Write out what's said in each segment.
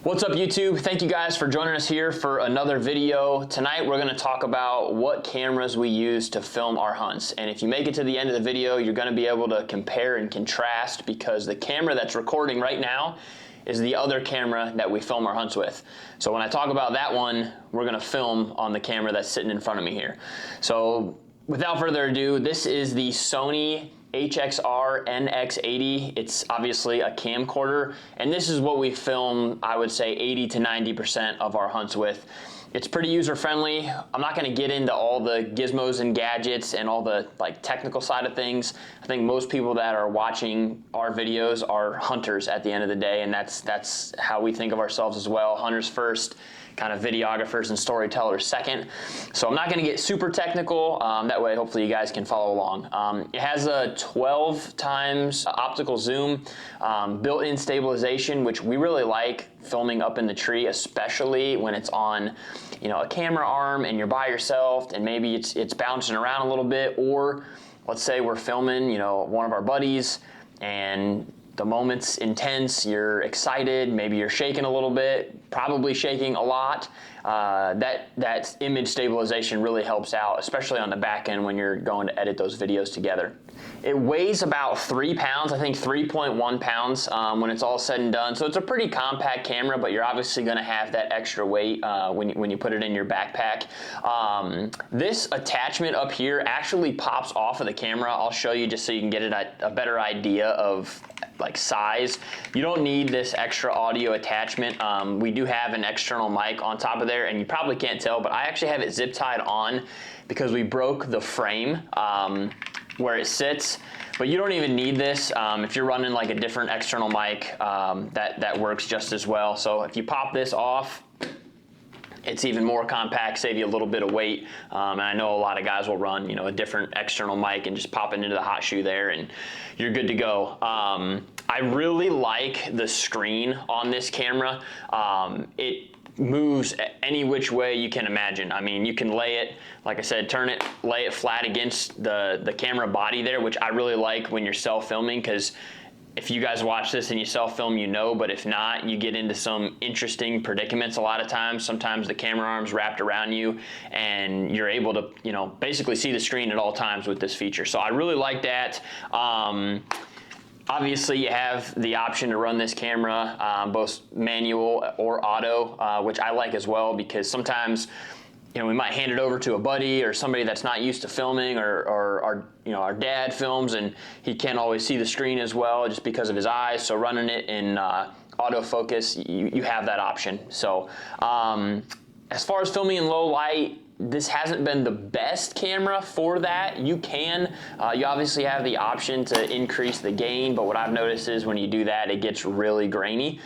What's up YouTube? Thank you guys for joining us here for another video. Tonight we're going to talk about what cameras we use to film our hunts. And if you make it to the end of the video, you're going to be able to compare and contrast because the camera that's recording right now is the other camera that we film our hunts with. So when I talk about that one, we're going to film on the camera that's sitting in front of me here. So without further ado, this is the Sony HXR NX80. It's obviously a camcorder, and this is what we film, I would say, 80 to 90% of our hunts with. It's pretty user-friendly. I'm not going to get into all the gizmos and gadgets and all the technical side of things. I think most people that are watching our videos are hunters at the end of the day, and that's how we think of ourselves as well. Hunters first, kind of videographers and storytellers second. So I'm not going to get super technical. That way hopefully you guys can follow along. It has a 12 times optical zoom, built-in stabilization, which we really like filming up in the tree, especially when it's on a camera arm and you're by yourself and maybe it's bouncing around a little bit, or let's say we're filming one of our buddies and the moment's intense, you're excited, maybe you're shaking a little bit, probably shaking a lot. That image stabilization really helps out, especially on the back end when you're going to edit those videos together. It weighs about 3 pounds, I think 3.1 pounds when it's all said and done. So it's a pretty compact camera, but you're obviously gonna have that extra weight when you put it in your backpack. This attachment up here actually pops off of the camera. I'll show you just so you can get a better idea of size. You don't need this extra audio attachment. We do have an external mic on top of there, and you probably can't tell, but I actually have it zip tied on because we broke the frame where it sits. But you don't even need this. If you're running a different external mic, that works just as well. So if you pop this off, it's even more compact, save you a little bit of weight. And I know a lot of guys will run, a different external mic and just pop it into the hot shoe there and you're good to go. I really like the screen on this camera. It moves any which way you can imagine. I mean, you can lay it, like I said, lay it flat against the camera body there, which I really like when you're self-filming, because if you guys watch this and you self-film, but if not, you get into some interesting predicaments a lot of times. Sometimes the camera arm's wrapped around you and you're able to, basically see the screen at all times with this feature. So I really like that. Obviously, you have the option to run this camera both manual or auto, which I like as well, because sometimes we might hand it over to a buddy or somebody that's not used to filming, or our dad films and he can't always see the screen as well just because of his eyes. So running it in autofocus, you have that option. So as far as filming in low light, this hasn't been the best camera for that. You obviously have the option to increase the gain, but what I've noticed is when you do that, it gets really grainy.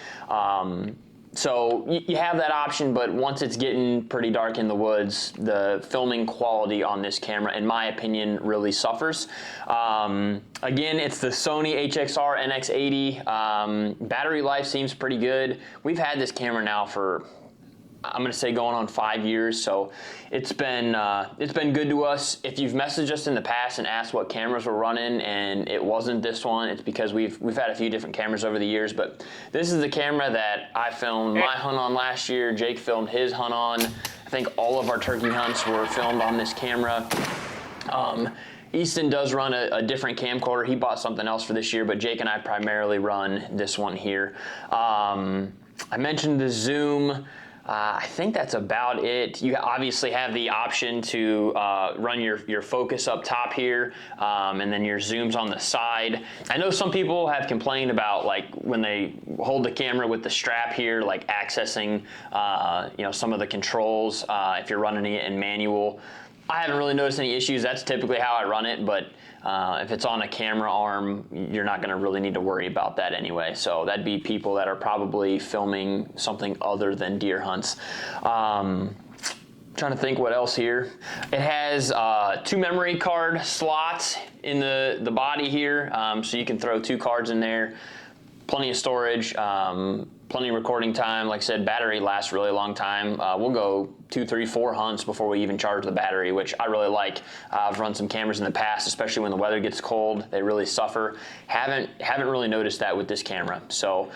So you have that option, but once it's getting pretty dark in the woods, the filming quality on this camera, in my opinion, really suffers. Again, it's the Sony HXR NX80. Battery life seems pretty good. We've had this camera now for, I'm gonna say, going on 5 years, so it's been good to us. If you've messaged us in the past and asked what cameras we're running and it wasn't this one, it's because we've had a few different cameras over the years, but this is the camera that I filmed my hunt on last year. Jake filmed his hunt on. I think all of our turkey hunts were filmed on this camera. Easton does run a different camcorder. He bought something else for this year, but Jake and I primarily run this one here. I mentioned the zoom. I think that's about it. You obviously have the option to run your focus up top here, and then your zooms on the side. I know some people have complained about when they hold the camera with the strap here, accessing some of the controls if you're running it in manual. I haven't really noticed any issues. That's typically how I run it, but if it's on a camera arm, you're not going to really need to worry about that anyway. So that'd be people that are probably filming something other than deer hunts. Trying to think what else here. It has 2 memory card slots in the body here, so you can throw 2 cards in there. Plenty of storage, plenty of recording time. Like I said, battery lasts a really long time. We'll go 2, 3, 4 hunts before we even charge the battery, which I really like. I've run some cameras in the past, especially when the weather gets cold. They really suffer. Haven't really noticed that with this camera. So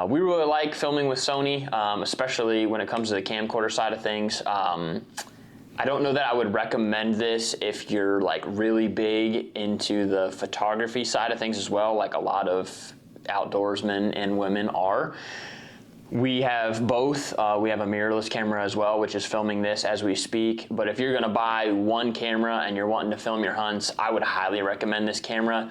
We really like filming with Sony, especially when it comes to the camcorder side of things. I don't know that I would recommend this if you're like really big into the photography side of things as well, like a lot of outdoorsmen and women are. We have both. We have a mirrorless camera as well, which is filming this as we speak. But if you're gonna buy one camera and you're wanting to film your hunts, I would highly recommend this camera.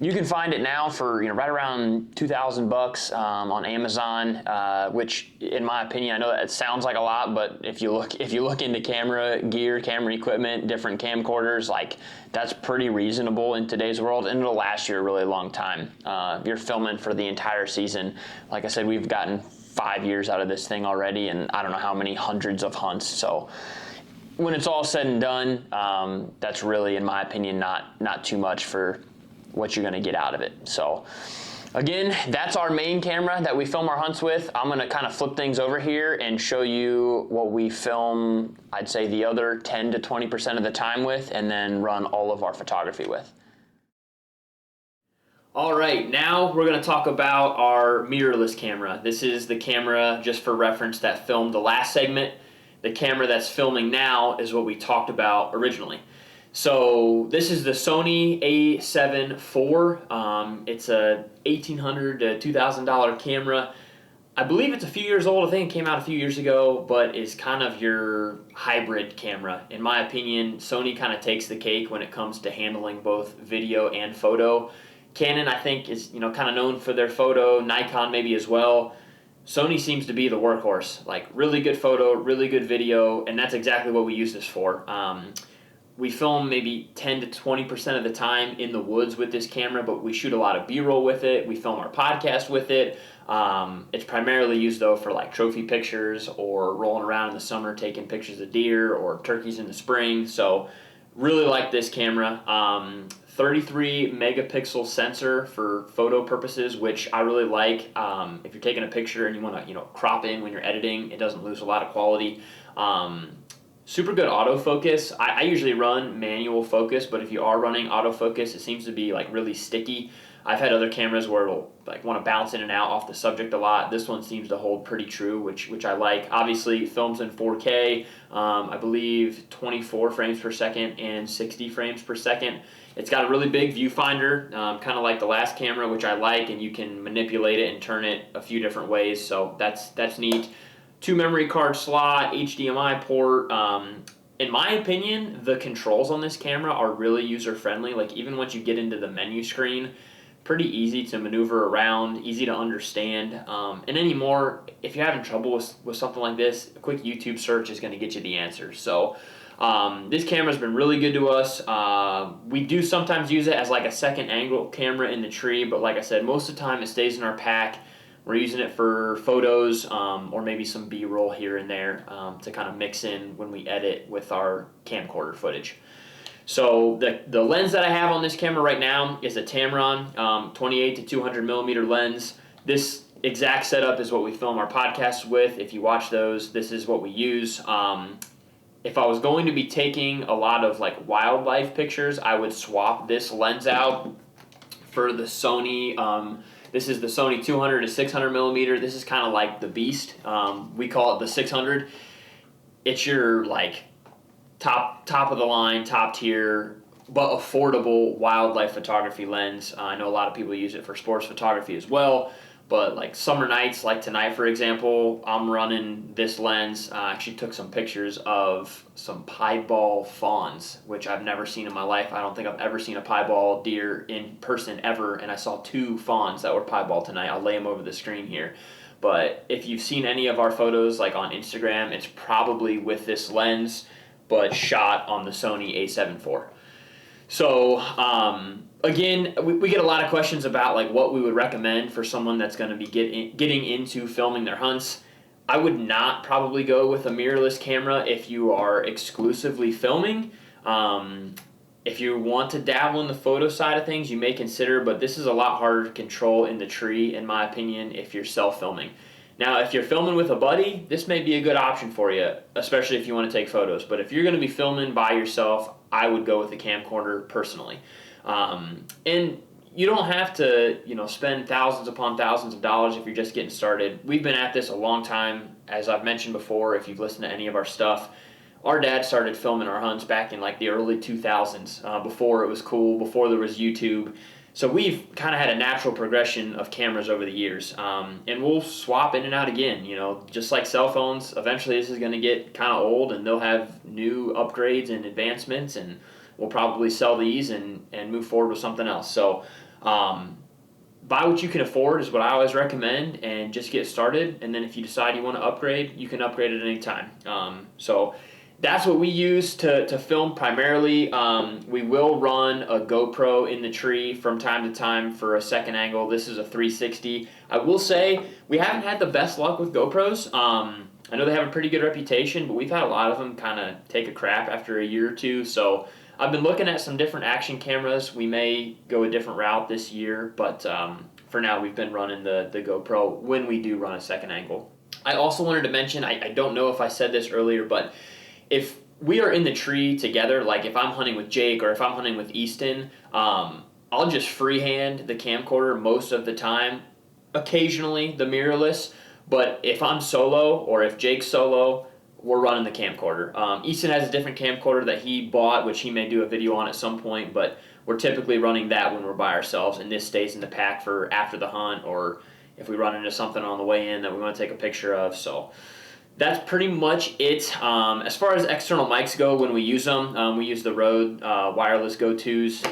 You can find it now for right around 2,000 bucks on Amazon, which, in my opinion, I know that it sounds like a lot, but if you look into camera gear, camera equipment, different camcorders, like that's pretty reasonable in today's world, and it'll last you a really long time. You're filming for the entire season. Like I said, we've gotten 5 years out of this thing already, and I don't know how many hundreds of hunts. So when it's all said and done, that's really, in my opinion, not too much for what you're gonna get out of it. So again, that's our main camera that we film our hunts with. I'm gonna kind of flip things over here and show you what we film, I'd say the other 10 to 20% of the time with, and then run all of our photography with. All right, now we're gonna talk about our mirrorless camera. This is the camera, just for reference, that filmed the last segment. The camera that's filming now is what we talked about originally. So this is the Sony A7 IV. It's a $1,800 to $2,000 camera. I believe it's a few years old. I think it came out a few years ago, but is kind of your hybrid camera. In my opinion, Sony kind of takes the cake when it comes to handling both video and photo. Canon, I think, is kind of known for their photo. Nikon maybe as well. Sony seems to be the workhorse. Like really good photo, really good video, and that's exactly what we use this for. We film maybe 10 to 20% of the time in the woods with this camera, but we shoot a lot of B-roll with it. We film our podcast with it. It's primarily used though for like trophy pictures or rolling around in the summer taking pictures of deer or turkeys in the spring. So really like this camera. 33 megapixel sensor for photo purposes, which I really like. If you're taking a picture and you want to crop in when you're editing, it doesn't lose a lot of quality. Super good autofocus. I usually run manual focus, but if you are running autofocus, it seems to be like really sticky. I've had other cameras where it'll like want to bounce in and out off the subject a lot. This one seems to hold pretty true, which I like. Obviously, films in 4K. I believe 24 frames per second and 60 frames per second. It's got a really big viewfinder, kind of like the last camera, which I like, and you can manipulate it and turn it a few different ways. So that's neat. 2 memory card slot, HDMI port. In my opinion, the controls on this camera are really user-friendly. Like even once you get into the menu screen, pretty easy to maneuver around, easy to understand. And anymore, if you're having trouble with something like this, a quick YouTube search is going to get you the answers. So this camera's been really good to us. We do sometimes use it as like a second angle camera in the tree, but like I said, most of the time it stays in our pack. We're using it for photos or maybe some B-roll here and there to kind of mix in when we edit with our camcorder footage. So the lens that I have on this camera right now is a Tamron 28 to 200 millimeter lens. This exact setup is what we film our podcasts with. If you watch those, this is what we use. If I was going to be taking a lot of like wildlife pictures, I would swap this lens out for the Sony. This is the Sony 200 to 600 millimeter. This is kind of like the beast. We call it the 600. It's your like top of the line, top tier, but affordable wildlife photography lens. I know a lot of people use it for sports photography as well, but like summer nights, like tonight for example, I'm running this lens. I actually took some pictures of some piebald fawns, which I've never seen in my life. I don't think I've ever seen a piebald deer in person ever, and I saw 2 fawns that were piebald tonight. I'll lay them over the screen here. But if you've seen any of our photos like on Instagram, it's probably with this lens, but shot on the Sony A7 IV. So again, we get a lot of questions about like what we would recommend for someone that's going to be getting into filming their hunts. I would not probably go with a mirrorless camera if you are exclusively filming. If you want to dabble in the photo side of things, you may consider, but this is a lot harder to control in the tree, in my opinion, if you're self-filming. Now, if you're filming with a buddy, this may be a good option for you, especially if you want to take photos. But if you're going to be filming by yourself, I would go with a camcorder personally. And you don't have to, spend thousands upon thousands of dollars if you're just getting started. We've been at this a long time. As I've mentioned before, if you've listened to any of our stuff, our dad started filming our hunts back in like the early 2000s, before it was cool, before there was YouTube. So we've kind of had a natural progression of cameras over the years, and we'll swap in and out again. Just like cell phones, eventually this is going to get kind of old, and they'll have new upgrades and advancements, and we'll probably sell these and move forward with something else. So buy what you can afford is what I always recommend, and just get started. And then if you decide you want to upgrade, you can upgrade at any time. So that's what we use to film primarily. We will run a GoPro in the tree from time to time for a second angle. This is a 360. I will say we haven't had the best luck with GoPros. I know they have a pretty good reputation, but we've had a lot of them kind of take a crap after a year or two. So I've been looking at some different action cameras. We may go a different route this year, but for now we've been running the GoPro when we do run a second angle. I also wanted to mention, I don't know if I said this earlier, but if we are in the tree together, like if I'm hunting with Jake or if I'm hunting with Easton, I'll just freehand the camcorder most of the time, occasionally the mirrorless. But if I'm solo or if Jake's solo, we're running the camcorder. Easton has a different camcorder that he bought, which he may do a video on at some point, but we're typically running that when we're by ourselves, and this stays in the pack for after the hunt, or if we run into something on the way in that we want to take a picture of. So that's pretty much it. As far as external mics go, when we use them, we use the Rode wireless Go-Tos.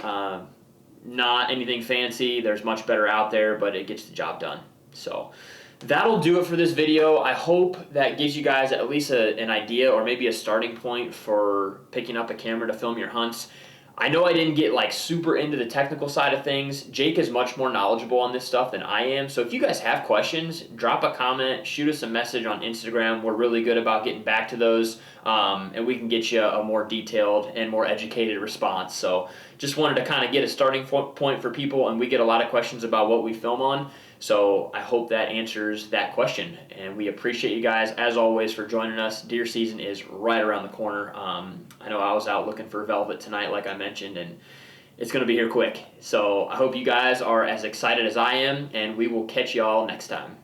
Not anything fancy. There's much better out there, but it gets the job done. So that'll do it for this video. I hope that gives you guys at least an idea, or maybe a starting point for picking up a camera to film your hunts. I know I didn't get like super into the technical side of things. Jake is much more knowledgeable on this stuff than I am. So if you guys have questions, drop a comment, shoot us a message on Instagram. We're really good about getting back to those, and we can get you a more detailed and more educated response. So just wanted to kind of get a starting point for people, and we get a lot of questions about what we film on. So I hope that answers that question, and we appreciate you guys, as always, for joining us. Deer season is right around the corner. I know I was out looking for velvet tonight, like I mentioned, and it's going to be here quick. So I hope you guys are as excited as I am, and we will catch y'all next time.